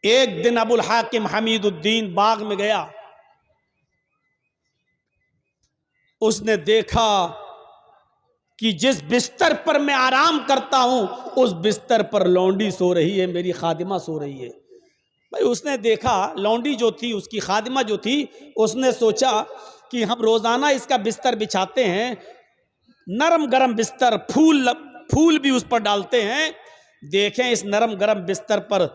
ایک دن ابو الحاکم حمید الدین باغ میں گیا، اس نے دیکھا کہ جس بستر پر میں آرام کرتا ہوں اس بستر پر لونڈی سو رہی ہے، میری خادمہ سو رہی ہے۔ بھائی اس نے دیکھا لونڈی جو تھی، اس کی خادمہ جو تھی، اس نے سوچا کہ ہم روزانہ اس کا بستر بچھاتے ہیں، نرم گرم بستر، پھول بھی اس پر ڈالتے ہیں، دیکھیں اس نرم گرم بستر پر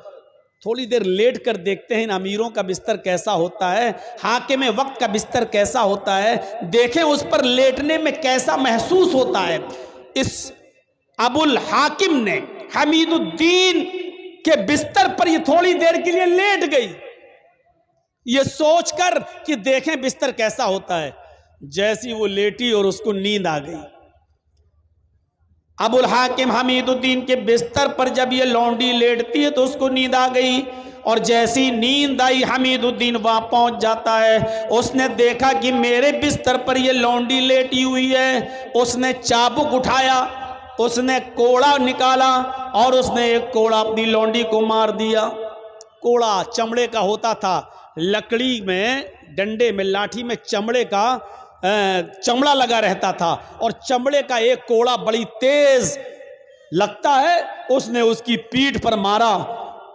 تھوڑی دیر لیٹ کر دیکھتے ہیں ان امیروں کا بستر کیسا ہوتا ہے، حاکم وقت کا بستر کیسا ہوتا ہے، دیکھیں اس پر لیٹنے میں کیسا محسوس ہوتا ہے۔ اس ابو الحاکم نے حمید الدین کے بستر پر یہ تھوڑی دیر کے لیے لیٹ گئی، یہ سوچ کر کہ دیکھیں بستر کیسا ہوتا ہے۔ جیسی وہ لیٹی اور اس کو نیند آ گئی۔ ابو الحاکم حمید الدین کے بستر پر جب یہ لونڈی لیٹتی ہے تو اس کو نیند آ گئی، اور جیسی نیند آئی حمید الدین وہاں پہنچ جاتا ہے۔ اس نے دیکھا کہ میرے بستر پر یہ لونڈی لیٹی ہوئی ہے۔ اس نے چابک اٹھایا، اس نے کوڑا نکالا اور اس نے ایک کوڑا اپنی لونڈی کو مار دیا۔ کوڑا چمڑے کا ہوتا تھا، لکڑی میں، ڈنڈے میں، لاٹھی میں چمڑے کا چمڑا لگا رہتا تھا، اور چمڑے کا ایک کوڑا بڑی تیز لگتا ہے، اس نے اس کی پیٹھ پر مارا۔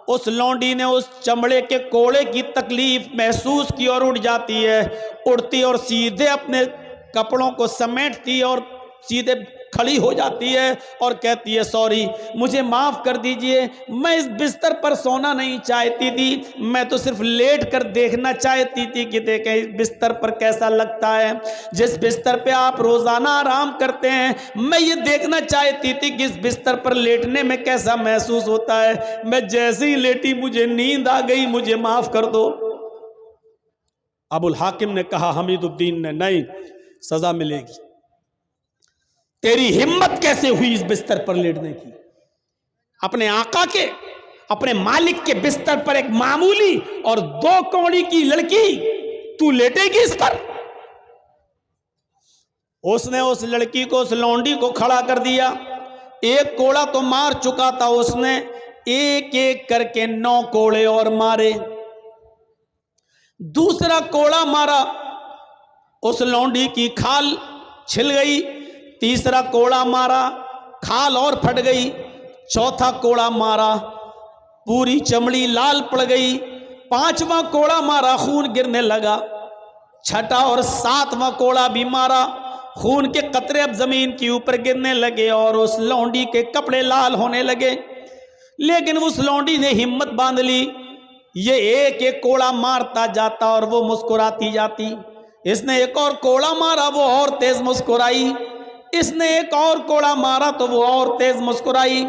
اس لونڈی نے اس چمڑے کے کوڑے کی تکلیف محسوس کی اور اٹھ جاتی ہے، اٹھتی اور سیدھے اپنے کپڑوں کو سمیٹتی اور سیدھے کھڑی ہو جاتی ہے اور کہتی ہے سوری، مجھے معاف کر دیجئے، میں اس بستر پر سونا نہیں چاہتی تھی، میں تو صرف لیٹ کر دیکھنا چاہتی تھی کہ دیکھیں اس بستر پر کیسا لگتا ہے، جس بستر پہ آپ روزانہ آرام کرتے ہیں میں یہ دیکھنا چاہتی تھی کہ اس بستر پر لیٹنے میں کیسا محسوس ہوتا ہے، میں جیسے ہی لیٹی مجھے نیند آ گئی، مجھے معاف کر دو۔ ابو الحاکم نے کہا حمید الدین نے، نہیں، سزا ملے گی۔ تیری ہمت کیسے ہوئی اس بستر پر لیٹنے کی؟ اپنے آقا کے، اپنے مالک کے بستر پر ایک معمولی اور 2 کوڑی کی لڑکی تو لیٹے گی اس پر؟ اس نے اس لڑکی کو، اس لونڈی کو کھڑا کر دیا۔ ایک کوڑا تو مار چکا تھا، اس نے ایک ایک کر کے 9 کوڑے اور مارے۔ دوسرا کوڑا مارا، اس لونڈی کی کھال چھل گئی۔ تیسرا کوڑا مارا، کھال اور پھٹ گئی۔ چوتھا کوڑا مارا، پوری چمڑی لال پڑ گئی۔ 5واں کوڑا مارا، خون گرنے لگا۔ 6واں اور 7واں کوڑا بھی مارا، خون کے قطرے اب زمین کے اوپر گرنے لگے اور اس لونڈی کے کپڑے لال ہونے لگے۔ لیکن اس لونڈی نے ہمت باندھ لی، یہ ایک ایک کوڑا مارتا جاتا اور وہ مسکراتی جاتی۔ اس نے ایک اور کوڑا مارا، وہ اور تیز مسکرائی۔ اس نے ایک اور کوڑا مارا تو وہ اور تیز مسکرائی۔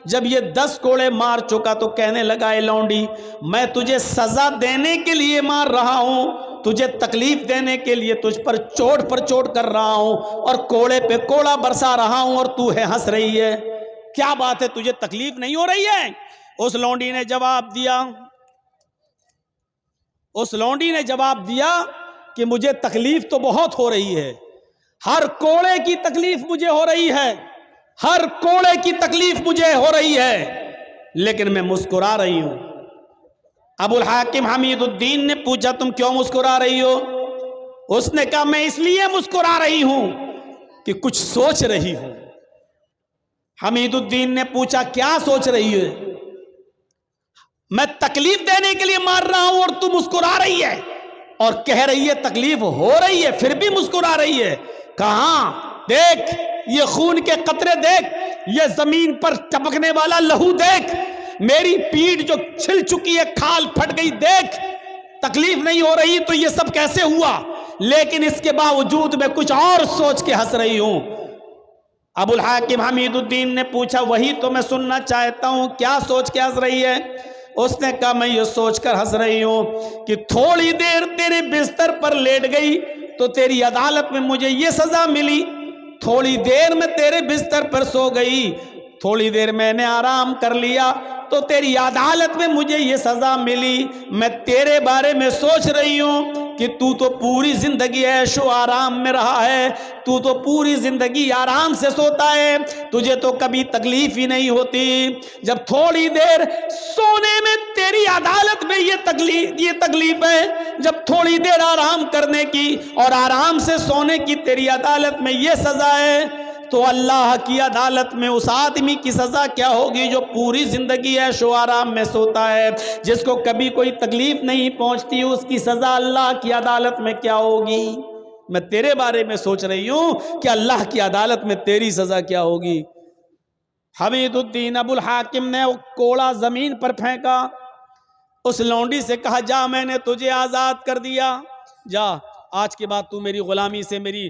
جب یہ 10 کوڑے مار چکا تو کہنے لگا، اے لونڈی، میں تجھے سزا دینے کے لیے مار رہا ہوں، تجھے تکلیف دینے کے لیے تجھ پر چوٹ کر رہا ہوں اور کوڑے پہ کوڑا برسا رہا ہوں، اور تو ہے ہنس رہی ہے، کیا بات ہے، تجھے تکلیف نہیں ہو رہی ہے؟ اس لونڈی نے جواب دیا کہ مجھے تکلیف تو بہت ہو رہی ہے، ہر کوڑے کی تکلیف مجھے ہو رہی ہے، ہر کوڑے کی تکلیف مجھے ہو رہی ہے، لیکن میں مسکرا رہی ہوں۔ ابو الحاکم حمید الدین نے پوچھا، تم کیوں مسکرا رہی ہو؟ اس نے کہا، میں اس لیے مسکرا رہی ہوں کہ کچھ سوچ رہی ہوں۔ حمید الدین نے پوچھا، کیا سوچ رہی ہے؟ میں تکلیف دینے کے لیے مار رہا ہوں اور تو مسکرا رہی ہے، اور کہہ رہی ہے تکلیف ہو رہی ہے پھر بھی مسکرا رہی ہے۔ کہاں؟ دیکھ یہ خون کے قطرے دیکھ، یہ زمین پر ٹپکنے والا لہو دیکھ، میری پیٹھ جو چھل چکی ہے، کھال پھٹ گئی دیکھ، تکلیف نہیں ہو رہی تو یہ سب کیسے ہوا؟ لیکن اس کے باوجود میں کچھ اور سوچ کے ہنس رہی ہوں۔ ابو الحاکم حمید الدین نے پوچھا، وہی تو میں سننا چاہتا ہوں، کیا سوچ کے ہنس رہی ہے؟ اس نے کہا، میں یہ سوچ کر ہنس رہی ہوں کہ تھوڑی دیر تیرے بستر پر لیٹ گئی تو تیری عدالت میں مجھے یہ سزا ملی، تھوڑی دیر میں تیرے بستر پر سو گئی، تھوڑی دیر میں نے آرام کر لیا تو تیری عدالت میں مجھے یہ سزا ملی۔ میں تیرے بارے میں سوچ رہی ہوں کہ تو تو پوری زندگی عیش و آرام میں رہا ہے, تو تو پوری زندگی آرام سے سوتا ہے, تجھے تو کبھی تکلیف ہی نہیں ہوتی. جب تھوڑی دیر سونے میں تیری عدالت میں یہ تکلیف ہے, جب تھوڑی دیر آرام کرنے کی اور آرام سے سونے کی تیری عدالت میں یہ سزا ہے, تو اللہ کی عدالت میں اس آدمی کی سزا کیا ہوگی جو پوری زندگی عیش و آرام میں سوتا ہے, جس کو کبھی کوئی تکلیف نہیں پہنچتی, اس کی سزا اللہ کی عدالت میں کیا ہوگی. میں تیرے بارے میں سوچ رہی ہوں کہ اللہ کی عدالت میں تیری سزا کیا ہوگی. حمید الدین ابو الحاکم نے وہ کوڑا زمین پر پھینکا, اس لونڈی سے کہا جا میں نے تجھے آزاد کر دیا, جا آج کے بعد تو میری غلامی سے, میری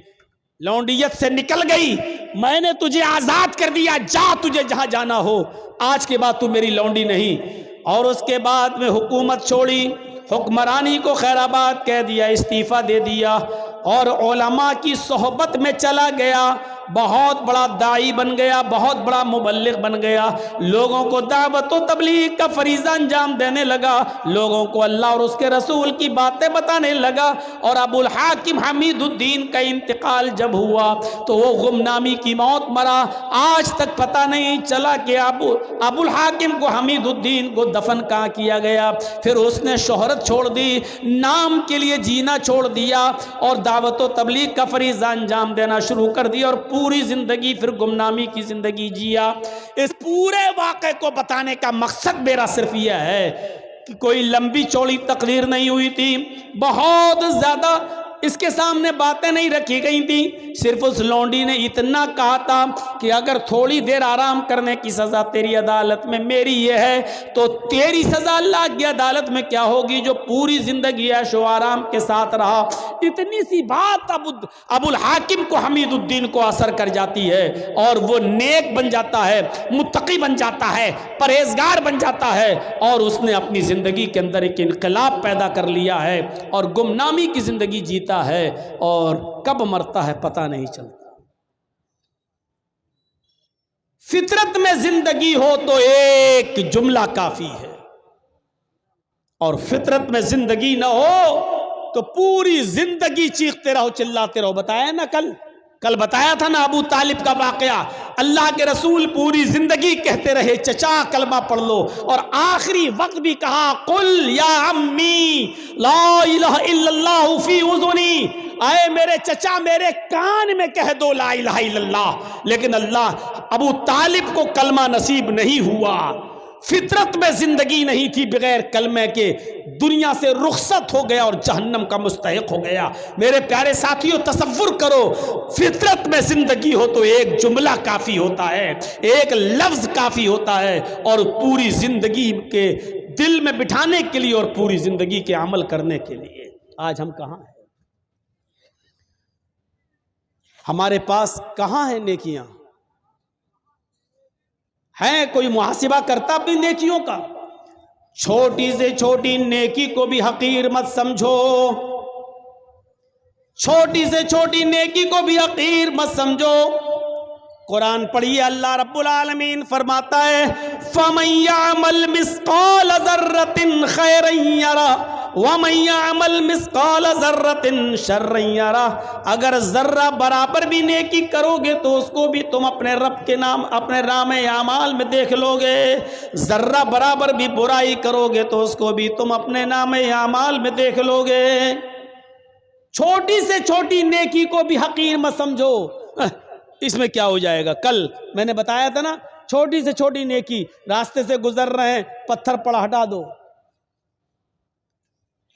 لونڈیت سے نکل گئی, میں نے تجھے آزاد کر دیا, جا تجھے جہاں جانا ہو, آج کے بعد تو میری لونڈی نہیں. اور اس کے بعد میں حکومت چھوڑی, حکمرانی کو خیر آباد کہہ دیا, استعفیٰ دے دیا اور علماء کی صحبت میں چلا گیا, بہت بڑا داعی بن گیا, بہت بڑا مبلغ بن گیا, لوگوں کو دعوت و تبلیغ کا فریضہ انجام دینے لگا, لوگوں کو اللہ اور اس کے رسول کی باتیں بتانے لگا. اور ابو الحاکم حمید الدین کا انتقال جب ہوا تو وہ گمنامی کی موت مرا. آج تک پتہ نہیں چلا کہ ابو الحاکم کو, حمید الدین کو دفن کہاں کیا گیا. پھر اس نے شہرت چھوڑ دی, نام کے لیے جینا چھوڑ دیا اور دعوت و تبلیغ کا فریضہ انجام دینا شروع کر دیا, اور پوری زندگی پھر گمنامی کی زندگی جیا. اس پورے واقعے کو بتانے کا مقصد میرا صرف یہ ہے کہ کوئی لمبی چوڑی تقریر نہیں ہوئی تھی, بہت زیادہ اس کے سامنے باتیں نہیں رکھی گئی تھیں, صرف اس لونڈی نے اتنا کہا تھا کہ اگر تھوڑی دیر آرام کرنے کی سزا تیری عدالت میں میری یہ ہے, تو تیری سزا اللہ کی عدالت میں کیا ہوگی جو پوری زندگی عیش و آرام کے ساتھ رہا. اتنی سی بات ابو الحاکم کو, حمید الدین کو اثر کر جاتی ہے, اور وہ نیک بن جاتا ہے, متقی بن جاتا ہے, پرہیزگار بن جاتا ہے, اور اس نے اپنی زندگی کے اندر ایک انقلاب پیدا کر لیا ہے, اور گمنامی کی زندگی جیتا ہے, اور کب مرتا ہے پتہ نہیں چلتا. فطرت میں زندگی ہو تو ایک جملہ کافی ہے, اور فطرت میں زندگی نہ ہو تو پوری زندگی چیختے رہو, چلاتے رہو. بتایا نا کل بتایا تھا نا ابو طالب کا واقعہ. اللہ کے رسول پوری زندگی کہتے رہے چچا کلمہ پڑھ لو, اور آخری وقت بھی کہا قل یا عمی لا الہ الا اللہ فی اذنی, اے میرے چچا میرے کان میں کہہ دو لا الہ الا اللہ. لیکن ابو طالب کو کلمہ نصیب نہیں ہوا, فطرت میں زندگی نہیں تھی, بغیر کلمے کے دنیا سے رخصت ہو گیا اور جہنم کا مستحق ہو گیا. میرے پیارے ساتھیوں تصور کرو, فطرت میں زندگی ہو تو ایک جملہ کافی ہوتا ہے, ایک لفظ کافی ہوتا ہے, اور پوری زندگی کے دل میں بٹھانے کے لیے اور پوری زندگی کے عمل کرنے کے لیے. آج ہم کہاں ہیں؟ ہمارے پاس کہاں ہیں نیکیاں؟ ہے کوئی محاسبہ کرتا اپنی نیکیوں کا؟ چھوٹی سے چھوٹی نیکی کو بھی حقیر مت سمجھو, چھوٹی سے چھوٹی نیکی کو بھی حقیر مت سمجھو. قرآن پڑھیے, اللہ رب العالمین فرماتا ہے فَمَن يَعْمَلْ مِثْقَالَ ذَرَّةٍ خَيْرًا يَرَهُ وَمَن يَعْمَلْ مِثْقَالَ ذَرَّةٍ شَرًّا يَرَهُ. اگر ذرہ برابر بھی نیکی کرو گے تو اس کو بھی تم اپنے رب کے نام, اپنے نام اعمال میں دیکھ لو گے. ذرہ برابر بھی برائی کرو گے تو اس کو بھی تم اپنے نام اعمال میں دیکھ لو گے. چھوٹی سے چھوٹی نیکی کو بھی حقیر مت سمجھو. اس میں کیا ہو جائے گا؟ کل میں نے بتایا تھا نا, چھوٹی سے چھوٹی نیکی, راستے سے گزر رہے ہیں, پتھر پڑا ہٹا دو,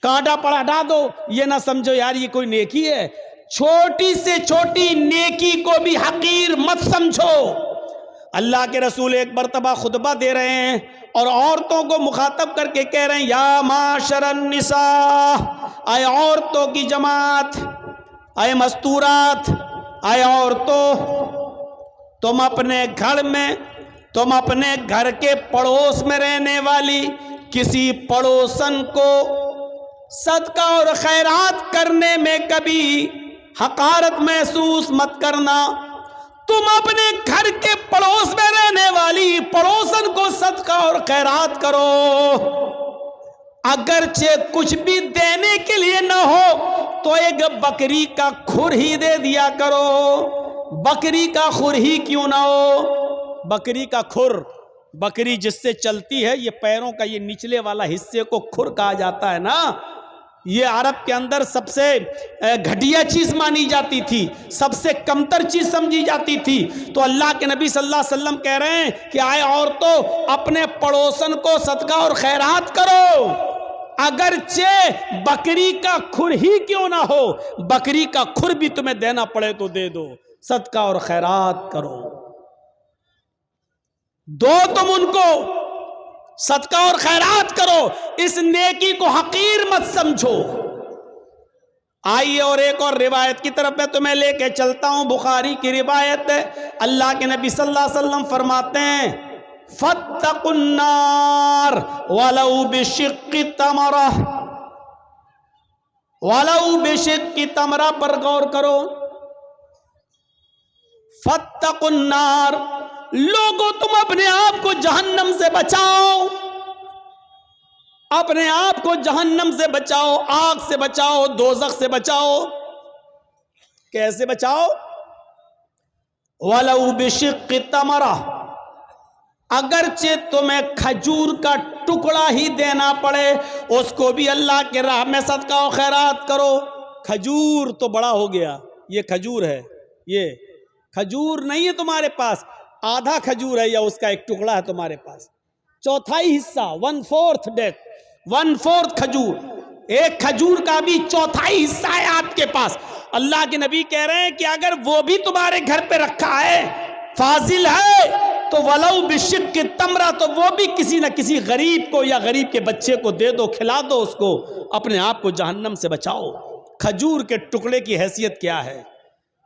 کانٹا پڑا ہٹا دو, یہ نہ سمجھو یار یہ کوئی نیکی ہے. چھوٹی سے چھوٹی نیکی کو بھی حقیر مت سمجھو. اللہ کے رسول ایک مرتبہ خطبہ دے رہے ہیں اور عورتوں کو مخاطب کر کے کہہ رہے ہیں یا معاشر النساء, اے عورتوں کی جماعت, اے مستورات, اے عورتوں, تم اپنے گھر میں, تم اپنے گھر کے پڑوس میں رہنے والی کسی پڑوسن کو صدقہ اور خیرات کرنے میں کبھی حقارت محسوس مت کرنا. تم اپنے گھر کے پڑوس میں رہنے والی پڑوسن کو صدقہ اور خیرات کرو. اگرچہ کچھ بھی دینے کے لیے نہ ہو تو ایک بکری کا کھر ہی دے دیا کرو. بکری کا کھر ہی کیوں نہ ہو؟ بکری کا کھر، بکری جس سے چلتی ہے، یہ پیروں کا یہ نچلے والا حصے کو کھر کہا جاتا ہے نا. یہ عرب کے اندر سب سے گھٹیا چیز مانی جاتی تھی، سب سے کمتر چیز سمجھی جاتی تھی. تو اللہ کے نبی صلی اللہ علیہ وسلم کہہ رہے ہیں کہ آئے عورتوں، اپنے پڑوسن کو صدقہ اور خیرات کرو، اگرچہ بکری کا کھر ہی کیوں نہ ہو. بکری کا کھر بھی تمہیں دینا پڑے تو دے دو، صدقہ اور خیرات کرو، دو تم ان کو، صدقہ اور خیرات کرو، اس نیکی کو حقیر مت سمجھو. آئیے اور ایک اور روایت کی طرف میں تمہیں لے کے چلتا ہوں. بخاری کی روایت ہے، اللہ کے نبی صلی اللہ علیہ وسلم فرماتے ہیں فاتقوا النار ولو بشق تمرہ. ولو بشق تمرہ پر غور کرو. فاتقوا النار، لوگوں تم اپنے آپ کو جہنم سے بچاؤ، اپنے آپ کو جہنم سے بچاؤ، آگ سے بچاؤ، دوزخ سے بچاؤ. کیسے بچاؤ؟ وَلَوْ بِشِقِّ تَمْرَةٍ، اگرچہ تمہیں کھجور کا ٹکڑا ہی دینا پڑے، اس کو بھی اللہ کے راہ میں صدقہ و خیرات کرو. کھجور تو بڑا ہو گیا، یہ کھجور ہے، یہ کھجور نہیں ہے تمہارے پاس، آدھا کھجور ہے یا اس کا ایک ٹکڑا ہے تمہارے پاس، چوتھائی حصہ، 1/4 ڈیک، 1/4 کھجور، ایک کھجور کا بھی چوتھائی حصہ ہے آپ کے پاس. اللہ کے نبی کہہ رہے ہیں کہ اگر وہ بھی تمہارے گھر پہ رکھا ہے، فاضل ہے، تو ولو بشق تمرہ، تو وہ بھی کسی نہ کسی غریب کو یا غریب کے بچے کو دے دو، کھلا دو اس کو، اپنے آپ کو جہنم سے بچاؤ. کھجور کے ٹکڑے کی حیثیت کیا ہے؟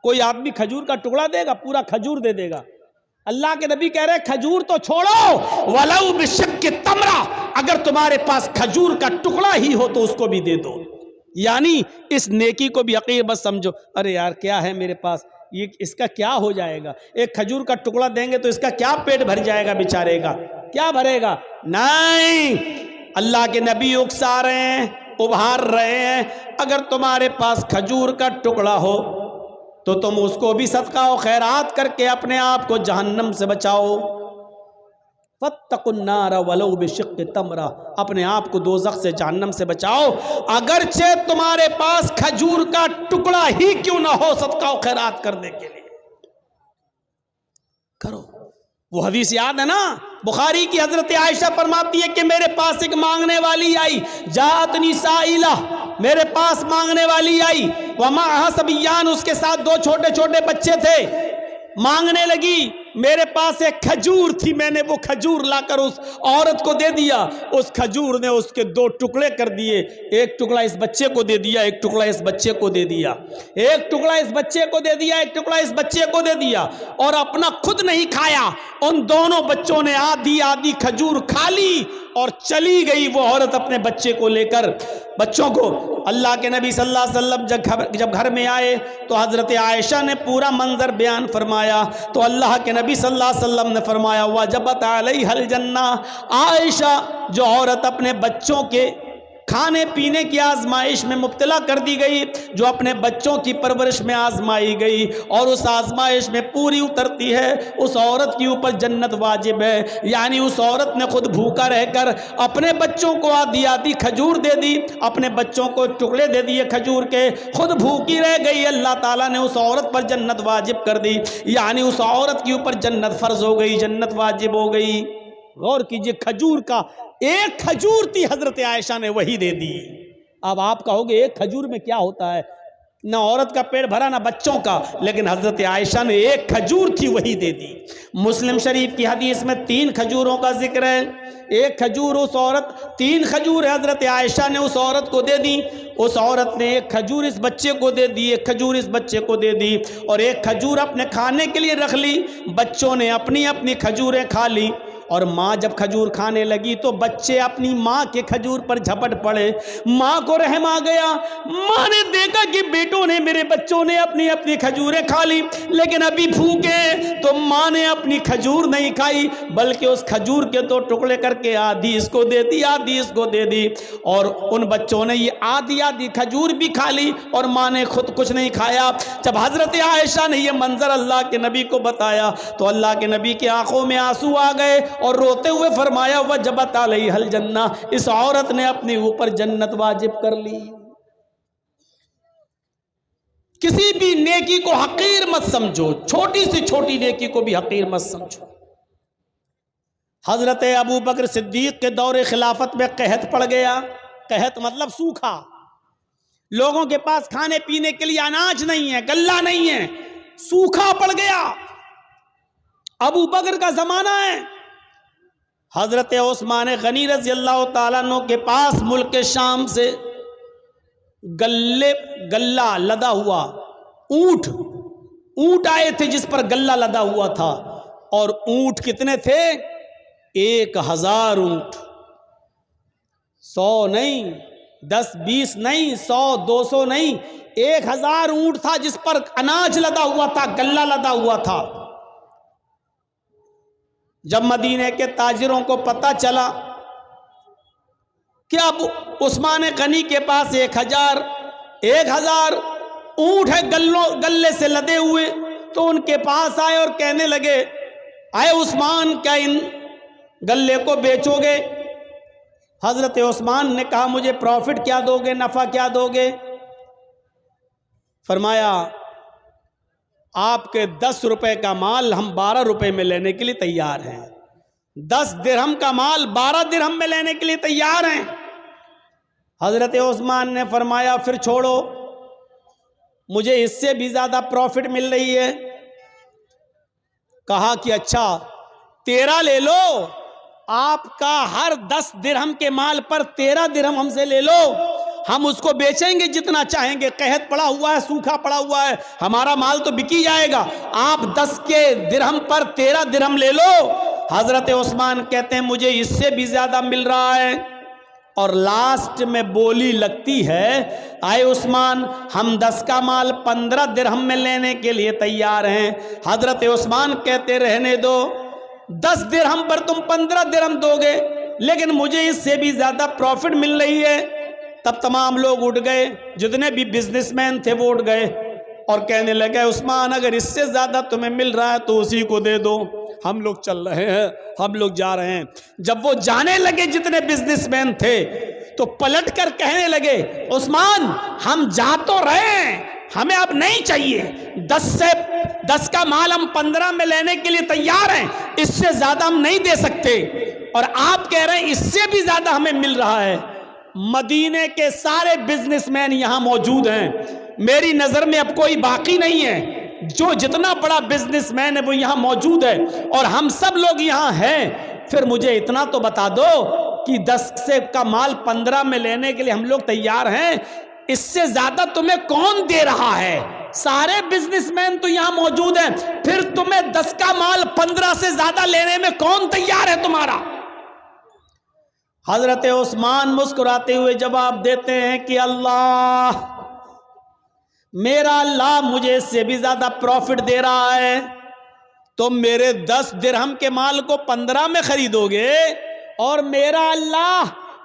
کوئی آدمی کھجور کا ٹکڑا دے گا؟ پورا کھجور دے دے گا. اللہ کے نبی کہہ رہے ہیں کھجور تو چھوڑو، ولو بشق تمرہ، اگر تمہارے پاس کھجور کا ٹکڑا ہی ہو تو اس کو بھی دے دو. یعنی اس نیکی کو بھی حقیر مت سمجھو. ارے یار کیا ہے میرے پاس، یہ اس کا کیا ہو جائے گا، ایک کھجور کا ٹکڑا دیں گے تو اس کا کیا پیٹ بھر جائے گا بیچارے گا، کیا بھرے گا؟ نہیں، اللہ کے نبی اکسا رہے ہیں، ابھار رہے ہیں، اگر تمہارے پاس کھجور کا ٹکڑا ہو تو تم اس کو بھی صدقہ و خیرات کر کے اپنے آپ کو جہنم سے بچاؤ. فاتقوا النار ولو بشق تمرہ، اپنے آپ کو دوزخ سے، جہنم سے بچاؤ، اگرچہ تمہارے پاس کھجور کا ٹکڑا ہی کیوں نہ ہو، صدقہ و خیرات کرنے کے لیے کرو. وہ حدیث یاد ہے نا، بخاری کی، حضرت عائشہ فرماتی ہے کہ میرے پاس ایک مانگنے والی آئی، جاءتنی سائلہ، میرے پاس مانگنے والی آئی، ومعہا صبیان، اس کے ساتھ 2 چھوٹے چھوٹے بچے تھے. مانگنے لگی، میرے پاس ایک کھجور تھی، میں نے وہ کھجور لا کر اس عورت کو دے دیا. اس کھجور نے اس کے 2 ٹکڑے کر دیے، ایک ٹکڑا اس بچے کو دے دیا، ایک ٹکڑا اس بچے کو دے دیا، ایک ٹکڑا اس بچے کو دے دیا، ایک ٹکڑا اس بچے کو دے دیا، اور اپنا خود نہیں کھایا. ان دونوں بچوں نے آدھی آدھی کھجور کھا لی اور چلی گئی وہ عورت اپنے بچے کو لے کر، بچوں کو. اللہ کے نبی صلی اللہ علیہ وسلم جب گھر میں آئے تو حضرت عائشہ نے پورا منظر بیان فرمایا. تو اللہ کے نبی صلی اللہ علیہ وسلم نے فرمایا وجبت علیہ الجنہ، عائشہ جو عورت اپنے بچوں کے کھانے پینے کی آزمائش میں مبتلا کر دی گئی، جو اپنے بچوں کی پرورش میں آزمائی گئی اور اس آزمائش میں پوری اترتی ہے، اس عورت کے اوپر جنت واجب ہے. یعنی اس عورت نے خود بھوکا رہ کر اپنے بچوں کو آدھی آدھی کھجور دے دی، اپنے بچوں کو ٹکڑے دے دیے کھجور کے، خود بھوکی رہ گئی، اللہ تعالیٰ نے اس عورت پر جنت واجب کر دی. یعنی اس عورت کے اوپر جنت فرض ہو گئی، جنت واجب ہو گئی. غور کیجئے، کھجور کا ایک کھجور تھی، حضرت عائشہ نے وہی دے دی. اب آپ کہو گے ایک کھجور میں کیا ہوتا ہے، نہ عورت کا پیٹ بھرا نہ بچوں کا، لیکن حضرت عائشہ نے ایک کھجور تھی وہی دے دی. مسلم شریف کی حدیث میں 3 کھجوروں کا ذکر ہے. ایک کھجور اس عورت، 3 کھجور حضرت عائشہ نے اس عورت کو دے دی. اس عورت نے ایک کھجور اس بچے کو دے دی، ایک کھجور اس بچے کو دے دی، اور ایک کھجور اپنے کھانے کے لیے رکھ لی. بچوں نے اپنی اپنی کھجوریں کھا لی اور ماں جب کھجور کھانے لگی تو بچے اپنی ماں کے کھجور پر جھپٹ پڑے. ماں کو رحم آ گیا. ماں نے دیکھا کہ بیٹوں نے, میرے بچوں نے اپنی اپنی کھجوریں کھا لی, لیکن ابھی بھوکے. تو ماں نے اپنی کھجور نہیں کھائی بلکہ اس کھجور کے تو ٹکڑے کر کے آدھی اس کو دے دی, آدھی اس کو دے دی. اور ان بچوں نے یہ آدھی آدھی کھجور بھی کھا لی اور ماں نے خود کچھ نہیں کھایا. جب حضرت عائشہ نے یہ منظر اللہ کے نبی کو بتایا تو اللہ کے نبی کی آنکھوں میں آنسو آ گئے اور روتے ہوئے فرمایا وجبت علیہ الجنہ, اس عورت نے اپنے اوپر جنت واجب کر لی. کسی بھی نیکی کو حقیر مت سمجھو, چھوٹی سی چھوٹی نیکی کو بھی حقیر مت سمجھو. حضرت ابو بکر صدیق کے دور خلافت میں قحط پڑ گیا. قحط مطلب سوکھا, لوگوں کے پاس کھانے پینے کے لیے اناج نہیں ہے, غلہ نہیں ہے, سوکھا پڑ گیا. ابو بکر کا زمانہ ہے. حضرت عثمان غنی رضی اللہ تعالیٰ عنہ کے پاس ملک شام سے غلہ لدا ہوا اونٹ آئے تھے جس پر غلہ لدا ہوا تھا. اور اونٹ کتنے تھے؟ 1000 اونٹ. 100 نہیں, 10 20 نہیں, 100 200 نہیں, 1000 اونٹ تھا جس پر اناج لدا ہوا تھا, غلہ لدا ہوا تھا. جب مدینے کے تاجروں کو پتہ چلا کہ اب عثمان غنی کے پاس 1000 اونٹ ہے غلے سے لدے ہوئے, تو ان کے پاس آئے اور کہنے لگے اے عثمان کیا ان غلے کو بیچو گے؟ حضرت عثمان نے کہا مجھے پروفٹ کیا دو گے, نفع کیا دو گے؟ فرمایا آپ کے 10 روپے کا مال ہم 12 روپے میں لینے کے لیے تیار ہیں. 10 درہم کا مال 12 درہم میں لینے کے لیے تیار ہیں. حضرت عثمان نے فرمایا پھر چھوڑو, مجھے اس سے بھی زیادہ پروفٹ مل رہی ہے. کہا کہ اچھا 13 لے لو, آپ کا ہر 10 درہم کے مال پر 13 درہم ہم سے لے لو, ہم اس کو بیچیں گے جتنا چاہیں گے. قحط پڑا ہوا ہے, سوکھا پڑا ہوا ہے, ہمارا مال تو بکی جائے گا, آپ 10 کے درہم پر 13 درہم لے لو. حضرت عثمان کہتے ہیں مجھے اس سے بھی زیادہ مل رہا ہے. اور لاسٹ میں بولی لگتی ہے آئے عثمان ہم 10 کا مال 15 درہم میں لینے کے لیے تیار ہیں. حضرت عثمان کہتے رہنے دو, 10 درہم پر تم 15 درہم دو گے, لیکن مجھے اس سے بھی زیادہ پروفٹ مل رہی ہے. تب تمام لوگ اٹھ گئے, جتنے بھی بزنس مین تھے وہ اٹھ گئے اور کہنے لگے عثمان اگر اس سے زیادہ تمہیں مل رہا ہے تو اسی کو دے دو, ہم لوگ چل رہے ہیں, ہم لوگ جا رہے ہیں. جب وہ جانے لگے جتنے بزنس مین تھے تو پلٹ کر کہنے لگے عثمان ہم جا تو رہے ہیں, ہمیں اب نہیں چاہیے, 10 کا مال ہم 15 میں لینے کے لیے تیار ہیں, اس سے زیادہ ہم نہیں دے سکتے, اور آپ کہہ رہے ہیں اس سے بھی زیادہ ہمیں مل رہا ہے. مدینے کے سارے بزنس مین یہاں موجود ہیں, میری نظر میں اب کوئی باقی نہیں ہے, جو جتنا بڑا بزنس مین ہے وہ یہاں موجود ہے اور ہم سب لوگ یہاں ہیں. پھر مجھے اتنا تو بتا دو کہ 10 کا مال 15 میں لینے کے لیے ہم لوگ تیار ہیں, اس سے زیادہ تمہیں کون دے رہا ہے؟ سارے بزنس مین تو یہاں موجود ہیں, پھر تمہیں 10 کا مال 15 سے زیادہ لینے میں کون تیار ہے تمہارا؟ حضرت عثمان مسکراتے ہوئے جواب دیتے ہیں کہ اللہ, میرا اللہ مجھے اس سے بھی زیادہ پروفٹ دے رہا ہے. تم میرے 10 درہم کے مال کو 15 میں خریدو گے اور میرا اللہ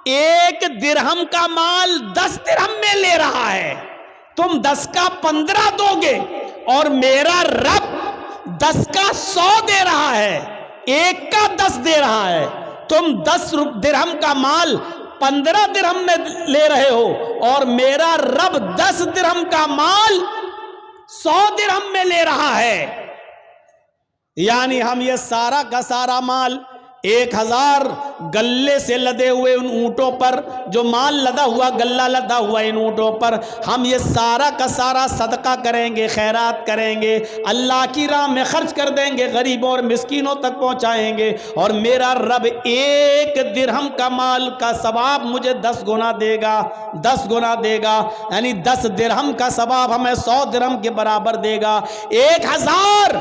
1 درہم کا مال 10 درہم میں لے رہا ہے. تم 10 کا 15 دو گے اور میرا رب 10 کا 100 دے رہا ہے, 1 کا 10 دے رہا ہے. تم 10 درہم کا مال 15 درہم میں لے رہے ہو اور میرا رب 10 درہم کا مال 100 درہم میں لے رہا ہے. یعنی ہم یہ سارا کا سارا مال 1000 گلے سے لدے ہوئے ان اونٹوں پر, جو مال لدا ہوا غلہ لدا ہوا ان اونٹوں پر, ہم یہ سارا کا سارا صدقہ کریں گے, خیرات کریں گے, اللہ کی راہ میں خرچ کر دیں گے, غریبوں اور مسکینوں تک پہنچائیں گے, اور میرا رب 1 درہم کا مال کا ثواب مجھے 10 گنا دے گا, 10 گنا دے گا. یعنی 10 درہم کا ثواب ہمیں 100 درہم کے برابر دے گا. 1000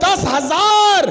10,000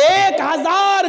1000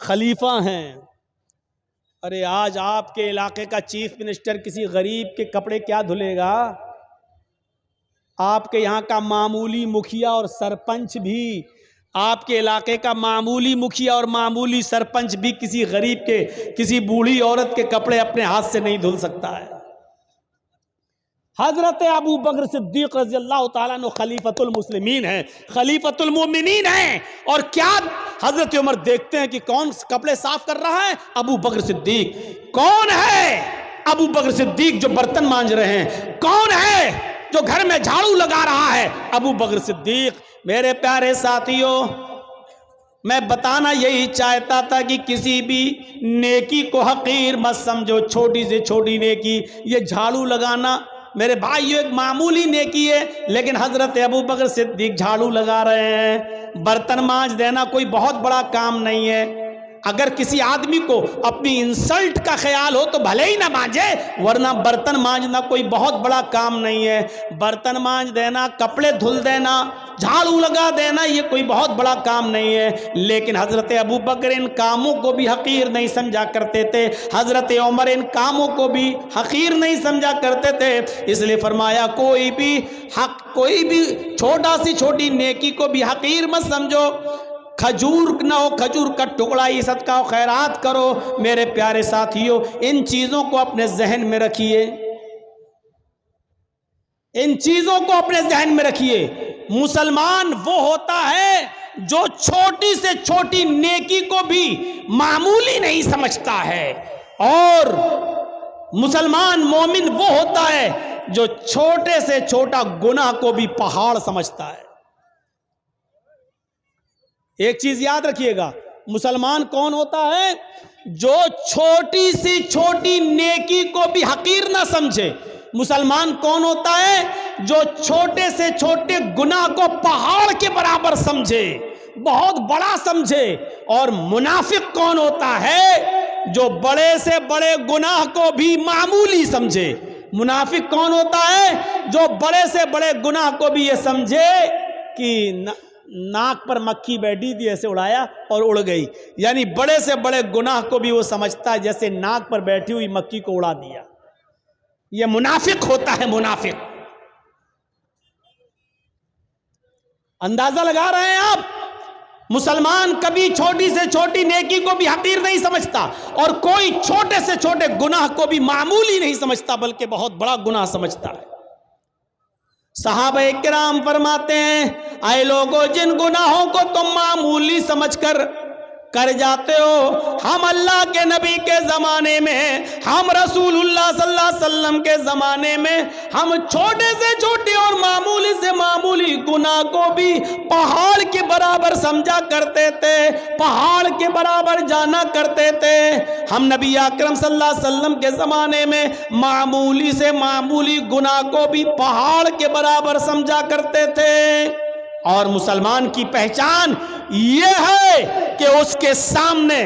خلیفہ ہیں. ارے آج آپ کے علاقے کا چیف منسٹر کسی غریب کے کپڑے کیا دھلے گا؟ آپ کے یہاں کا معمولی مکھیا اور سرپنچ بھی، آپ کے علاقے کا معمولی مکھیا اور معمولی سرپنچ بھی کسی غریب کے، کسی بوڑھی عورت کے کپڑے اپنے ہاتھ سے نہیں دھل سکتا ہے. حضرت ابو بکر صدیق رضی اللہ تعالیٰ عنہ خلیفۃ المسلمین ہیں، خلیفۃ المومنین ہیں. اور کیا حضرت عمر دیکھتے ہیں کہ کون کپڑے صاف کر رہا ہے؟ ابو بکر صدیق. کون ہے ابو بکر صدیق جو برتن مانج رہے ہیں؟ کون ہے جو گھر میں جھاڑو لگا رہا ہے؟ ابو بکر صدیق. میرے پیارے ساتھیوں، میں بتانا یہی چاہتا تھا کہ کسی بھی نیکی کو حقیر مت سمجھو. چھوٹی سے چھوٹی نیکی، یہ جھاڑو لگانا میرے بھائی ایک معمولی نیکی ہے، لیکن حضرت ابو بکر صدیق جھاڑو لگا رہے ہیں. برتن مانج دینا کوئی بہت بڑا کام نہیں ہے. اگر کسی آدمی کو اپنی انسلٹ کا خیال ہو تو بھلے ہی نہ مانجے، ورنہ برتن مانجنا کوئی بہت بڑا کام نہیں ہے. برتن مانج دینا، کپڑے دھل دینا، جھاڑو لگا دینا، یہ کوئی بہت بڑا کام نہیں ہے. لیکن حضرت ابو بکر ان کاموں کو بھی حقیر نہیں سمجھا کرتے تھے. حضرت عمر ان کاموں کو بھی حقیر نہیں سمجھا کرتے تھے. اس لیے فرمایا کوئی بھی چھوٹا سی چھوٹی نیکی کو بھی حقیر مت سمجھو. کھجور نہ ہو، کھجور کا ٹکڑا ہی صدقہ و خیرات کرو. میرے پیارے ساتھیوں، ان چیزوں کو اپنے ذہن میں رکھیے، ان چیزوں کو اپنے ذہن میں رکھیے. مسلمان وہ ہوتا ہے جو چھوٹی سے چھوٹی نیکی کو بھی معمولی نہیں سمجھتا ہے، اور مسلمان مومن وہ ہوتا ہے جو چھوٹے سے چھوٹا گناہ کو بھی پہاڑ سمجھتا ہے. ایک چیز یاد رکھیے گا، مسلمان کون ہوتا ہے؟ جو چھوٹی سی چھوٹی نیکی کو بھی حقیر نہ سمجھے. مسلمان کون ہوتا ہے؟ جو چھوٹے سے چھوٹے گناہ کو پہاڑ کے برابر سمجھے، بہت بڑا سمجھے. اور منافق کون ہوتا ہے؟ جو بڑے سے بڑے گناہ کو بھی معمولی سمجھے. منافق کون ہوتا ہے؟ جو بڑے سے بڑے گناہ کو بھی یہ سمجھے کہ ناک پر مکھی بیٹھی تھی، ایسے اڑایا اور اڑ گئی. یعنی بڑے سے بڑے گناہ کو بھی وہ سمجھتا ہے جیسے ناک پر بیٹھی ہوئی مکھی کو اڑا دیا. یہ منافق ہوتا ہے، منافق. اندازہ لگا رہے ہیں آپ؟ مسلمان کبھی چھوٹی سے چھوٹی نیکی کو بھی حقیر نہیں سمجھتا، اور کوئی چھوٹے سے چھوٹے گناہ کو بھی معمولی نہیں سمجھتا بلکہ بہت بڑا گناہ سمجھتا ہے. صحابہ کرام فرماتے ہیں، اے لوگوں، جن گناہوں کو تم معمولی سمجھ کر جاتے ہو، ہم اللہ کے نبی کے زمانے میں، ہم رسول اللہ صلی اللہ علیہ وسلم کے زمانے میں، ہم چھوٹے سے چھوٹے اور معمولی سے معمولی گناہ کو بھی پہاڑ کے برابر سمجھا کرتے تھے، پہاڑ کے برابر جانا کرتے تھے. ہم نبی اکرم صلی اللہ علیہ وسلم کے زمانے میں معمولی سے معمولی گناہ کو بھی پہاڑ کے برابر سمجھا کرتے تھے. اور مسلمان کی پہچان یہ ہے کہ اس کے سامنے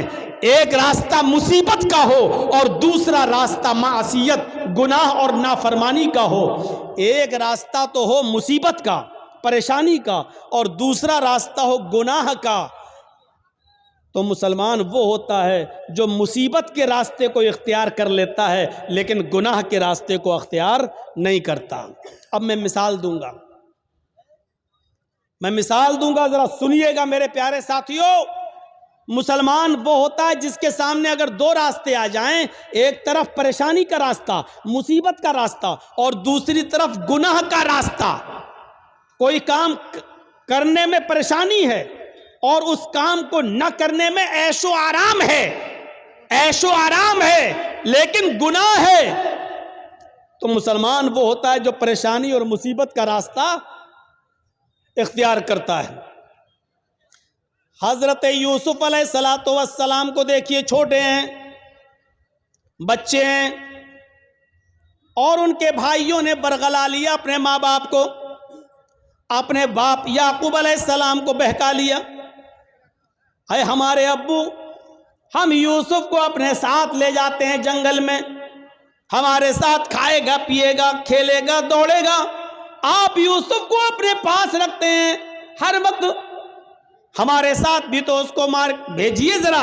ایک راستہ مصیبت کا ہو اور دوسرا راستہ معصیت، گناہ اور نافرمانی کا ہو. ایک راستہ تو ہو مصیبت کا، پریشانی کا، اور دوسرا راستہ ہو گناہ کا. تو مسلمان وہ ہوتا ہے جو مصیبت کے راستے کو اختیار کر لیتا ہے لیکن گناہ کے راستے کو اختیار نہیں کرتا. اب میں مثال دوں گا، ذرا سنیے گا میرے پیارے ساتھیوں. مسلمان وہ ہوتا ہے جس کے سامنے اگر دو راستے آ جائیں، ایک طرف پریشانی کا راستہ، مصیبت کا راستہ، اور دوسری طرف گناہ کا راستہ. کوئی کام کرنے میں پریشانی ہے اور اس کام کو نہ کرنے میں عیش و آرام ہے لیکن گناہ ہے، تو مسلمان وہ ہوتا ہے جو پریشانی اور مصیبت کا راستہ اختیار کرتا ہے. حضرت یوسف علیہ السلام کو دیکھیے، چھوٹے ہیں، بچے ہیں، اور ان کے بھائیوں نے برگلا لیا اپنے ماں باپ کو. اپنے باپ یعقوب علیہ السلام کو بہکا لیا، اے ہمارے ابو، ہم یوسف کو اپنے ساتھ لے جاتے ہیں جنگل میں، ہمارے ساتھ کھائے گا، پیے گا، کھیلے گا، دوڑے گا. آپ یوسف کو اپنے پاس رکھتے ہیں ہر وقت، ہمارے ساتھ بھی تو اس کو مار بھیجیے ذرا.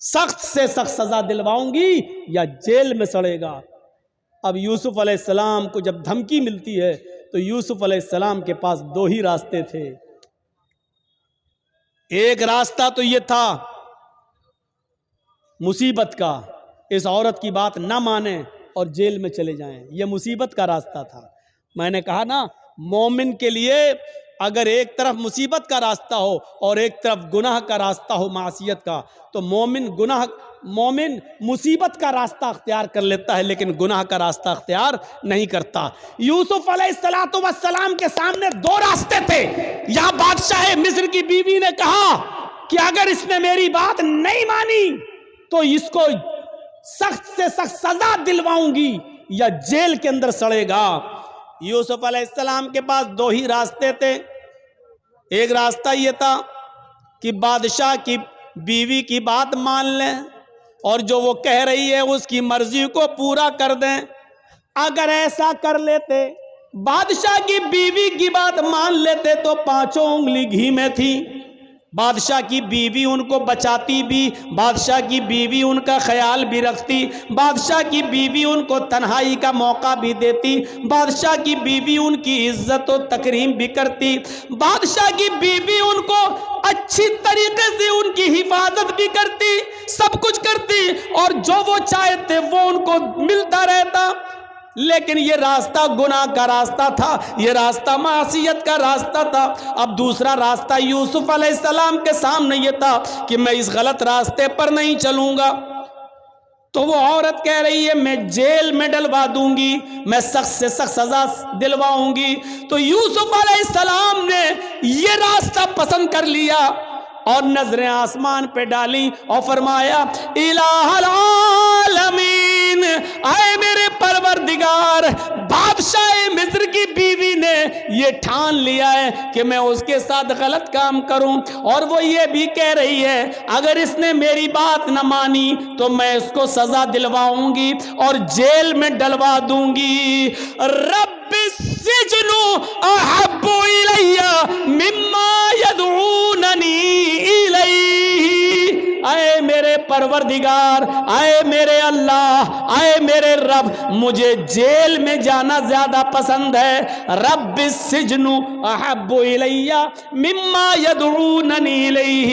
سخت سے سخت سزا دلواؤں گی یا جیل میں سڑے گا۔ اب یوسف علیہ السلام کو جب دھمکی ملتی ہے تو یوسف علیہ السلام کے پاس دو ہی راستے تھے۔ ایک راستہ تو یہ تھا مصیبت کا، اس عورت کی بات نہ مانیں اور جیل میں چلے جائیں، یہ مصیبت کا راستہ تھا۔ میں نے کہا نا، مومن کے لیے اگر ایک طرف مصیبت کا راستہ ہو اور ایک طرف گناہ کا راستہ ہو، معصیت کا، تو مومن مصیبت کا راستہ اختیار کر لیتا ہے لیکن گناہ کا راستہ اختیار نہیں کرتا۔ یوسف علیہ السلام کے سامنے دو راستے تھے۔ یہاں بادشاہ مصر کی بیوی نے کہا کہ اگر اس نے میری بات نہیں مانی تو اس کو سخت سے سخت سزا دلواؤں گی یا جیل کے اندر سڑے گا۔ یوسف علیہ السلام کے پاس دو ہی راستے تھے۔ ایک راستہ یہ تھا کہ بادشاہ کی بیوی کی بات مان لیں اور جو وہ کہہ رہی ہے اس کی مرضی کو پورا کر دیں۔ اگر ایسا کر لیتے، بادشاہ کی بیوی کی بات مان لیتے تو پانچوں انگلی گھی میں تھی۔ بادشاہ کی بیوی ان کو بچاتی بھی، بادشاہ کی بیوی ان کا خیال بھی رکھتی، بادشاہ کی بیوی ان کو تنہائی کا موقع بھی دیتی، بادشاہ کی بیوی ان کی عزت و تکریم بھی کرتی، بادشاہ کی بیوی ان کو اچھی طریقے سے ان کی حفاظت بھی کرتی، سب کچھ کرتی اور جو وہ چاہتے وہ ان کو ملتا رہتا۔ لیکن یہ راستہ گناہ کا راستہ تھا، یہ راستہ معصیت کا راستہ تھا۔ اب دوسرا راستہ یوسف علیہ السلام کے سامنے یہ تھا کہ میں اس غلط راستے پر نہیں چلوں گا۔ تو وہ عورت کہہ رہی ہے میں جیل میں ڈلوا دوں گی، میں سخت سے سخت سزا دلواؤں گی۔ تو یوسف علیہ السلام نے یہ راستہ پسند کر لیا اور نظریں آسمان پہ ڈالی اور فرمایا الہ العالمین، اے میرے پروردگار، بادشاہ مصر کی بیوی نے یہ ٹھان لیا ہے کہ میں اس کے ساتھ غلط کام کروں، اور وہ یہ بھی کہہ رہی ہے اگر اس نے میری بات نہ مانی تو میں اس کو سزا دلواؤں گی اور جیل میں ڈلوا دوں گی۔ رب السجن احب الی مما یدعوننی الیہ، اے میرے پروردگار، اے میرے اللہ، اے میرے رب، مجھے جیل میں جانا زیادہ پسند ہے۔ رب السجن احب الی مما یدعوننی الیہ،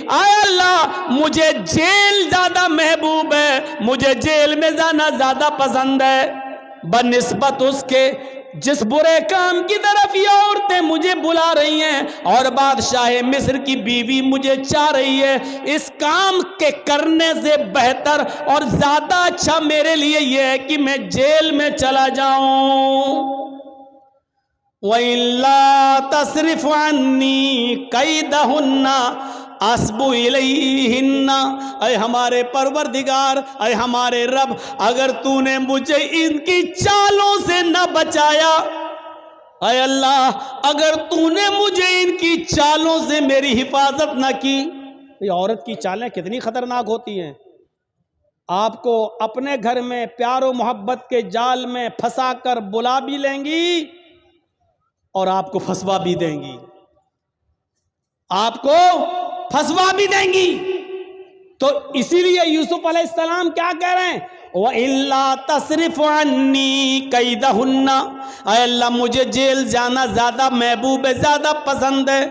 اے اللہ مجھے جیل زیادہ محبوب ہے، مجھے جیل میں جانا زیادہ پسند ہے بنسبت اس کے جس برے کام کی طرف یہ عورتیں مجھے بلا رہی ہیں اور بادشاہ مصر کی بیوی مجھے چاہ رہی ہے۔ اس کام کے کرنے سے بہتر اور زیادہ اچھا میرے لیے یہ ہے کہ میں جیل میں چلا جاؤں۔ وَإِلَّا تَصْرِفْ عَنِّي كَيْدَهُنَّ اَصْبُ إِلَيْهِنَّ، اے ہمارے پروردگار، اے ہمارے رب، اگر تو نے مجھے ان کی چالوں سے نہ بچایا، اے اللہ اگر تو نے مجھے ان کی چالوں سے میری حفاظت نہ کی۔ یہ عورت کی چالیں کتنی خطرناک ہوتی ہیں، آپ کو اپنے گھر میں پیار و محبت کے جال میں پھنسا کر بلا بھی لیں گی اور آپ کو پھنسوا بھی دیں گی، آپ کو پھنسوا بھی دیں گی۔ تو اسی لیے یوسف علیہ السلام کیا کہہ رہے ہیں، وَإِلَّا تَصْرِفْ عَنِّي كَيْدَهُنَّ، اے اللہ مجھے جیل جانا زیادہ محبوب ہے، زیادہ پسند ہے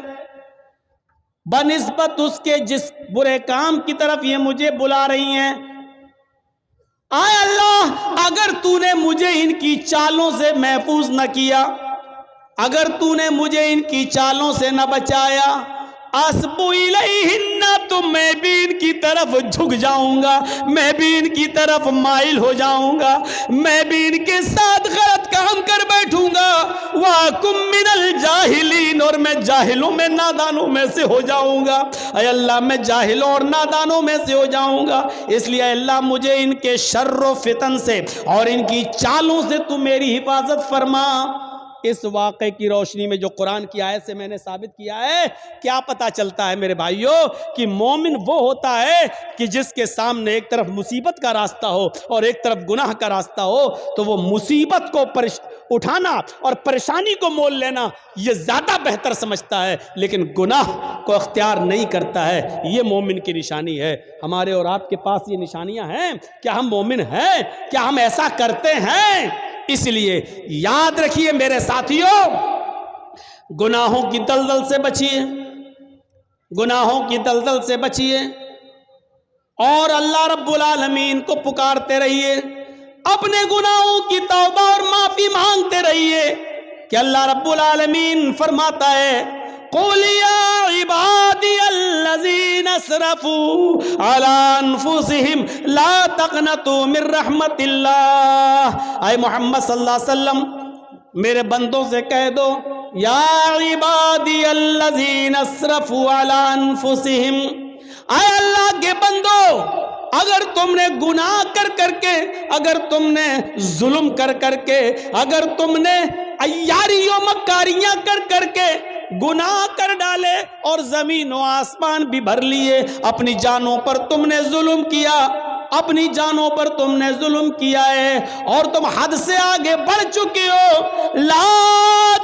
بنسبت اس کے جس برے کام کی طرف یہ مجھے بلا رہی ہیں۔ اے اللہ اگر تو نے مجھے ان کی چالوں سے محفوظ نہ کیا، اگر تو نے مجھے ان کی چالوں سے نہ بچایا، اَصْبُ إِلَيْهِنَّ، تو میں بھی ان کی طرف جھک جاؤں گا، میں بھی ان کی طرف مائل ہو جاؤں گا، میں بھی ان کے ساتھ غلط کام کر بیٹھوں گا۔ وَأَكُن مِّنَ الْجَاهِلِينَ، اور میں جاہلوں میں نادانوں میں سے ہو جاؤں گا۔ اے اللہ میں جاہلوں اور نادانوں میں سے ہو جاؤں گا، اس لیے اے اللہ مجھے ان کے شر و فتن سے اور ان کی چالوں سے تو میری حفاظت فرما۔ اس واقعے کی روشنی میں جو قرآن کی آیت سے میں نے ثابت کیا ہے، کیا پتہ چلتا ہے میرے بھائیوں کہ مومن وہ ہوتا ہے کہ جس کے سامنے ایک طرف مصیبت کا راستہ ہو اور ایک طرف گناہ کا راستہ ہو، تو وہ مصیبت کو اٹھانا اور پریشانی کو مول لینا یہ زیادہ بہتر سمجھتا ہے، لیکن گناہ کو اختیار نہیں کرتا ہے۔ یہ مومن کی نشانی ہے۔ ہمارے اور آپ کے پاس یہ نشانیاں ہیں؟ کیا ہم مومن ہیں؟ کیا ہم ایسا کرتے ہیں؟ اس لیے یاد رکھیے میرے ساتھیوں، گناہوں کی دلدل سے بچیے، گناہوں کی دلدل سے بچیے اور اللہ رب العالمین کو پکارتے رہیے، اپنے گناہوں کی توبہ اور معافی مانگتے رہیے کہ اللہ رب العالمین فرماتا ہے قُلْ يَا عِبَادِيَ الَّذِينَ اسْرَفُوا عَلَىٰ أَنفُسِهِمْ لَا تَقْنَطُوا مِن رَحْمَتِ اللَّهِ۔ اے محمد صلی اللہ علیہ وسلم میرے بندوں سے کہہ دو، یا عبادی الذین اسرفوا علی انفسہم، اے اللہ کے بندو، اگر تم نے گناہ کر کے، اگر تم نے ظلم کر کے، اگر تم نے عیاری و مکاریاں کر کے گناہ کر ڈالے اور زمین و آسمان بھی بھر لیے، اپنی جانوں پر تم نے ظلم کیا، اپنی جانوں پر تم نے ظلم کیا ہے اور تم حد سے آگے بڑھ چکے ہو، لا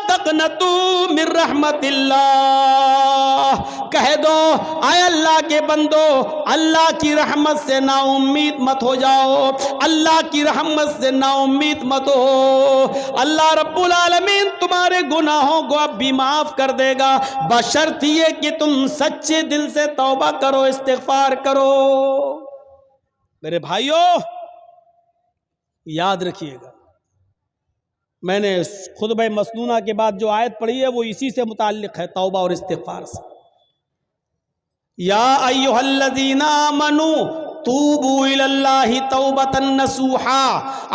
تقنطوا من رحمت اللہ، کہہ دو اے اللہ کے بندو، اللہ کی رحمت سے نا امید مت ہو جاؤ، اللہ کی رحمت سے نا امید مت ہو، اللہ رب العالمین تمہارے گناہوں کو اب بھی معاف کر دے گا، بشرط یہ کہ تم سچے دل سے توبہ کرو، استغفار کرو۔ میرے بھائیوں یاد رکھیے گا، میں نے خطبہ مسنونہ کے بعد جو آیت پڑھی ہے وہ اسی سے متعلق ہے، توبہ اور استغفار سے۔ یا ایھا الذین آمنوا توبوا الی اللہ توبۃ نصوحا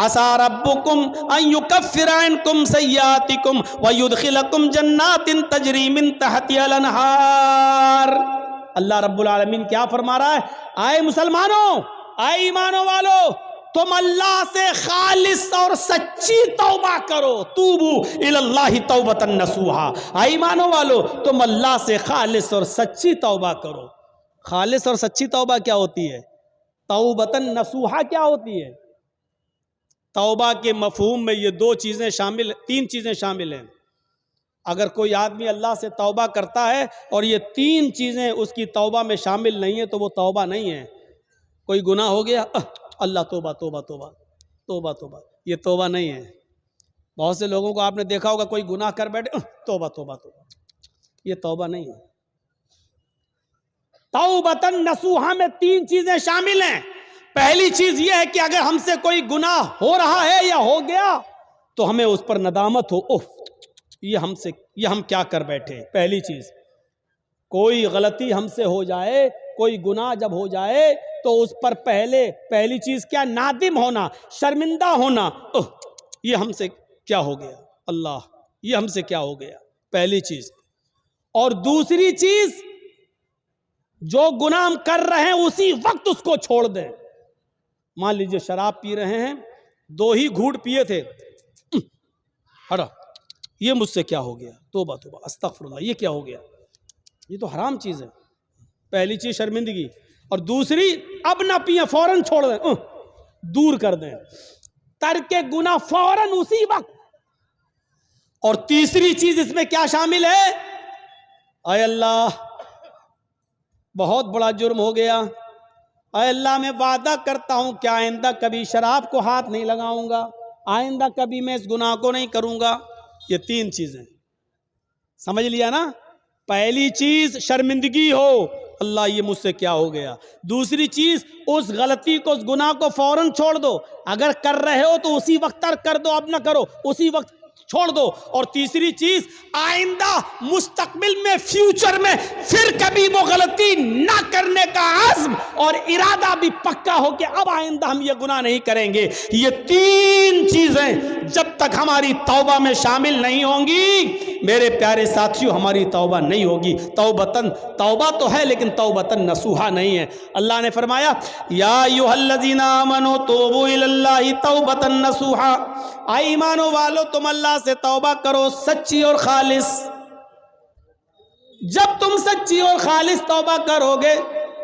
عسى ربکم ان یکفر عنکم سیئاتکم ویدخلکم جنات تجری من تحتها الانہار۔ اللہ رب العالمین کیا فرما رہا ہے؟ اے مسلمانوں، اے ایمانوں والو، تم اللہ سے خالص اور سچی توبہ کرو، توبو الی اللہ توبۃ نصوحا، اے ایمانوں والو تم اللہ سے خالص اور سچی توبہ کرو۔ خالص اور سچی توبہ کیا ہوتی ہے؟ توبۃ نصوحا کیا ہوتی ہے؟ توبہ کے مفہوم میں یہ تین چیزیں شامل ہیں۔ اگر کوئی آدمی اللہ سے توبہ کرتا ہے اور یہ تین چیزیں اس کی توبہ میں شامل نہیں ہیں تو وہ توبہ نہیں ہے۔ کوئی گناہ ہو گیا، اللہ توبہ توبہ توبہ توبہ توبہ، یہ توبہ نہیں ہے۔ بہت سے لوگوں کو آپ نے دیکھا ہوگا کوئی گناہ کر بیٹھے، توبہ توبہ توبہ، یہ توبہ نہیں ہے۔ توبۃ نصوحا میں تین چیزیں شامل ہیں۔ پہلی چیز یہ ہے کہ اگر ہم سے کوئی گناہ ہو رہا ہے یا ہو گیا تو ہمیں اس پر ندامت ہو، اوہ یہ ہم کیا کر بیٹھے۔ پہلی چیز، کوئی غلطی ہم سے ہو جائے، کوئی گناہ جب ہو جائے تو اس پر پہلی چیز کیا؟ نادم ہونا، شرمندہ ہونا، اوہ یہ ہم سے کیا ہو گیا، اللہ یہ ہم سے کیا ہو گیا، پہلی چیز۔ اور دوسری چیز، جو گناہ ہم کر رہے ہیں اسی وقت اس کو چھوڑ دیں۔ مان لیجئے شراب پی رہے ہیں، 2 ہی گھونٹ پیے تھے، ہٹا یہ مجھ سے کیا ہو گیا، توبہ توبہ استغفر اللہ، یہ کیا ہو گیا، یہ تو حرام چیز ہے۔ پہلی چیز شرمندگی، اور دوسری اب نہ پیئیں، فوراً چھوڑ دیں، دور کر دیں، ترک گناہ فوراً اسی وقت۔ اور تیسری چیز اس میں کیا شامل ہے؟ اے اللہ بہت بڑا جرم ہو گیا، اے اللہ میں وعدہ کرتا ہوں کہ آئندہ کبھی شراب کو ہاتھ نہیں لگاؤں گا، آئندہ کبھی میں اس گناہ کو نہیں کروں گا۔ یہ 3 چیزیں سمجھ لیا نا؟ پہلی چیز شرمندگی ہو، اللہ یہ مجھ سے کیا ہو گیا۔ دوسری چیز، اس غلطی کو، اس گناہ کو فوراً چھوڑ دو، اگر کر رہے ہو تو اسی وقت ترک کر دو، اب نہ کرو، اسی وقت چھوڑ دو۔ اور تیسری چیز، آئندہ مستقبل میں، فیوچر میں پھر کبھی وہ غلطی نہ کرنے کا عزم اور ارادہ بھی پکا ہو کہ اب آئندہ ہم یہ گناہ نہیں کریں گے۔ یہ 3 چیزیں جب تک ہماری توبہ میں شامل نہیں ہوں گی، میرے پیارے ساتھیوں ہماری توبہ نہیں ہوگی. توبہ تو ہے لیکن توبتن نصوحا نہیں ہے. اللہ نے فرمایا یا ایھا الذین آمنوا توبوا الی اللہ توبتن نصوحا، اے ایمانو والو تم اللہ سے توبہ کرو سچی اور خالص. جب تم سچی اور خالص توبہ کرو گے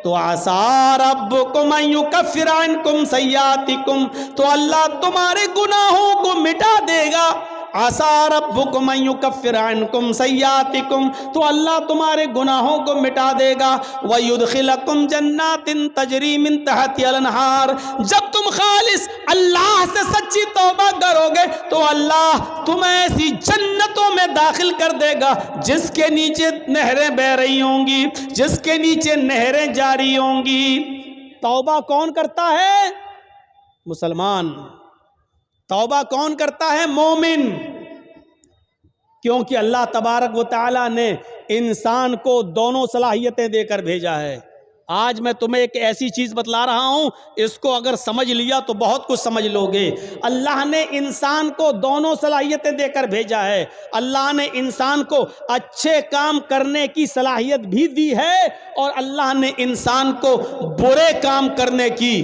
تو عسیٰ ربکم ان یکفر عنکم سیئاتکم، تو اللہ تمہارے گناہوں کو مٹا دے گا. عسیٰ ربکم ان یکفر عنکم سیئاتکم، تو اللہ تمہارے گناہوں کو مٹا دے گا. ویدخلکم جنات تجری من تحتہا الانہار، جب تم خالص اللہ سے سچی توبہ کرو گے تو اللہ تمہیں ایسی جنتوں میں داخل کر دے گا جس کے نیچے نہریں بہہ رہی ہوں گی، جس کے نیچے نہریں جاری ہوں گی. توبہ کون کرتا ہے؟ مسلمان. توبہ کون کرتا ہے؟ مومن. کیونکہ اللہ تبارک و تعالیٰ نے انسان کو دونوں صلاحیتیں دے کر بھیجا ہے. آج میں تمہیں ایک ایسی چیز بتلا رہا ہوں، اس کو اگر سمجھ لیا تو بہت کچھ سمجھ لو گے. اللہ نے انسان کو دونوں صلاحیتیں دے کر بھیجا ہے. اللہ نے انسان کو اچھے کام کرنے کی صلاحیت بھی دی ہے اور اللہ نے انسان کو برے کام کرنے کی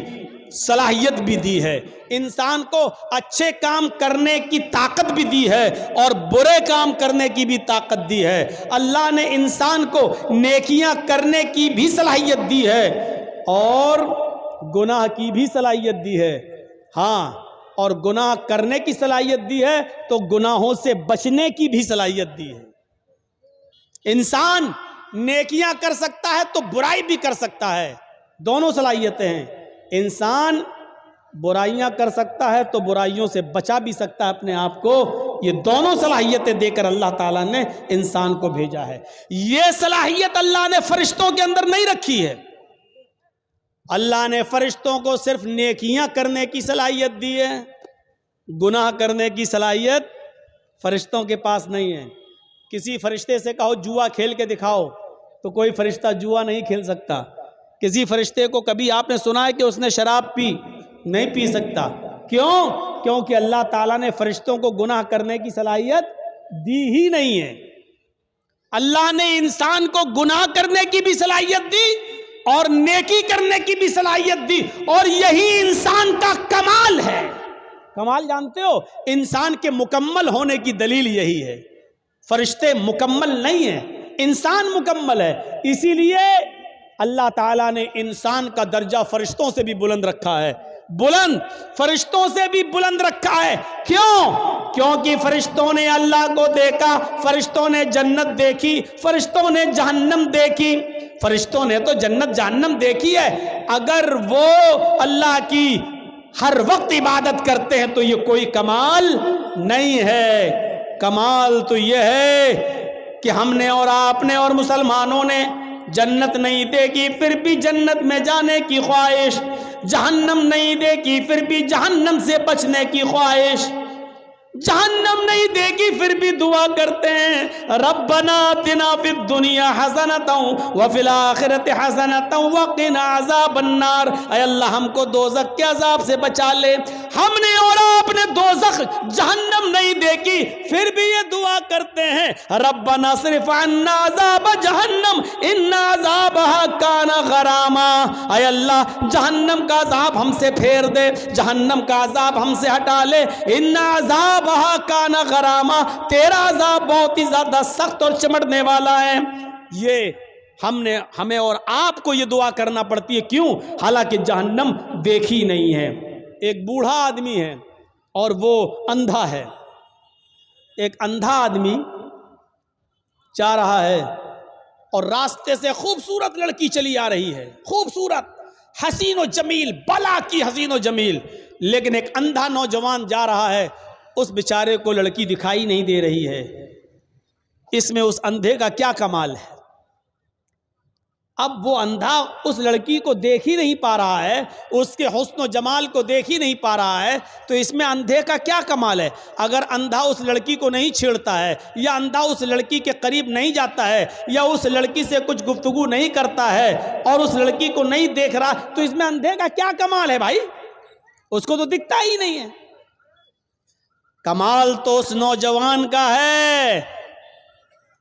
صلاحیت بھی دی ہے. انسان کو اچھے کام کرنے کی طاقت بھی دی ہے اور برے کام کرنے کی بھی طاقت دی ہے. اللہ نے انسان کو نیکیاں کرنے کی بھی صلاحیت دی ہے اور گناہ کی بھی صلاحیت دی ہے. ہاں، اور گناہ کرنے کی صلاحیت دی ہے تو گناہوں سے بچنے کی بھی صلاحیت دی ہے. انسان نیکیاں کر سکتا ہے تو برائی بھی کر سکتا ہے، دونوں صلاحیتیں ہیں. انسان برائیاں کر سکتا ہے تو برائیوں سے بچا بھی سکتا ہے اپنے آپ کو. یہ دونوں صلاحیتیں دے کر اللہ تعالیٰ نے انسان کو بھیجا ہے. یہ صلاحیت اللہ نے فرشتوں کے اندر نہیں رکھی ہے. اللہ نے فرشتوں کو صرف نیکیاں کرنے کی صلاحیت دی ہے، گناہ کرنے کی صلاحیت فرشتوں کے پاس نہیں ہے. کسی فرشتے سے کہو جوا کھیل کے دکھاؤ تو کوئی فرشتہ جوا نہیں کھیل سکتا. کسی فرشتے کو کبھی آپ نے سنا ہے کہ اس نے شراب پی؟ نہیں پی سکتا. کیوں؟ کیونکہ اللہ تعالیٰ نے فرشتوں کو گناہ کرنے کی صلاحیت دی ہی نہیں ہے. اللہ نے انسان کو گناہ کرنے کی بھی صلاحیت دی اور نیکی کرنے کی بھی صلاحیت دی، اور یہی انسان کا کمال ہے. کمال جانتے ہو؟ انسان کے مکمل ہونے کی دلیل یہی ہے. فرشتے مکمل نہیں ہیں، انسان مکمل ہے. اسی لیے اللہ تعالیٰ نے انسان کا درجہ فرشتوں سے بھی بلند رکھا ہے. بلند، فرشتوں سے بھی بلند رکھا ہے. کیوں؟ کیونکہ فرشتوں نے اللہ کو دیکھا، فرشتوں نے جنت دیکھی، فرشتوں نے جہنم دیکھی. فرشتوں نے تو جنت جہنم دیکھی ہے. اگر وہ اللہ کی ہر وقت عبادت کرتے ہیں تو یہ کوئی کمال نہیں ہے. کمال تو یہ ہے کہ ہم نے اور آپ نے اور مسلمانوں نے جنت نہیں دیکھی پھر بھی جنت میں جانے کی خواہش، جہنم نہیں دیکھی پھر بھی جہنم سے بچنے کی خواہش، جہنم نہیں دیکھی پھر بھی دعا کرتے ہیں ربنا آتنا فی الدنیا حسنۃ وفی الآخرۃ حسنۃ وقنا عذاب النار. اے اللہ ہم کو دوزخ کے عذاب سے بچا لے. ہم نے اور آپ نے دوزخ جہنم نہیں دیکھی پھر بھی یہ دعا کرتے ہیں ربنا اصرف عنا عذاب جہنم ان عذابها کان غراما. اے اللہ جہنم کا عذاب ہم سے پھیر دے، جہنم کا عذاب ہم سے ہٹا لے. ان عذاب کانا غراما، تیرا عذاب بہت ہی زیادہ سخت اور چمٹنے والا ہے. یہ ہمیں اور آپ کو یہ دعا کرنا پڑتی ہے. کیوں؟ حالانکہ جہنم دیکھی نہیں ہے. ایک بوڑھا آدمی ہے اور وہ اندھا ہے. ایک اندھا آدمی جا رہا ہے اور راستے سے خوبصورت لڑکی چلی آ رہی ہے، خوبصورت، حسین و جمیل، بلا کی حسین و جمیل. لیکن ایک اندھا نوجوان جا رہا ہے، اس بیچارے کو لڑکی دکھائی نہیں دے رہی ہے. اس میں اس اندھے کا کیا کمال ہے؟ اب وہ اندھا اس لڑکی کو دیکھ ہی نہیں پا رہا ہے، اس کے حسن و جمال کو دیکھ ہی نہیں پا رہا ہے، تو اس میں اندھے کا کیا کمال ہے؟ اگر اندھا اس لڑکی کو نہیں چھیڑتا ہے یا اندھا اس لڑکی کے قریب نہیں جاتا ہے یا اس لڑکی سے کچھ گفتگو نہیں کرتا ہے اور اس لڑکی کو نہیں دیکھ رہا، تو اس میں اندھے کا کیا کمال ہے بھائی؟ اس کو تو دکھتا ہی نہیں ہے. کمال تو اس نوجوان کا ہے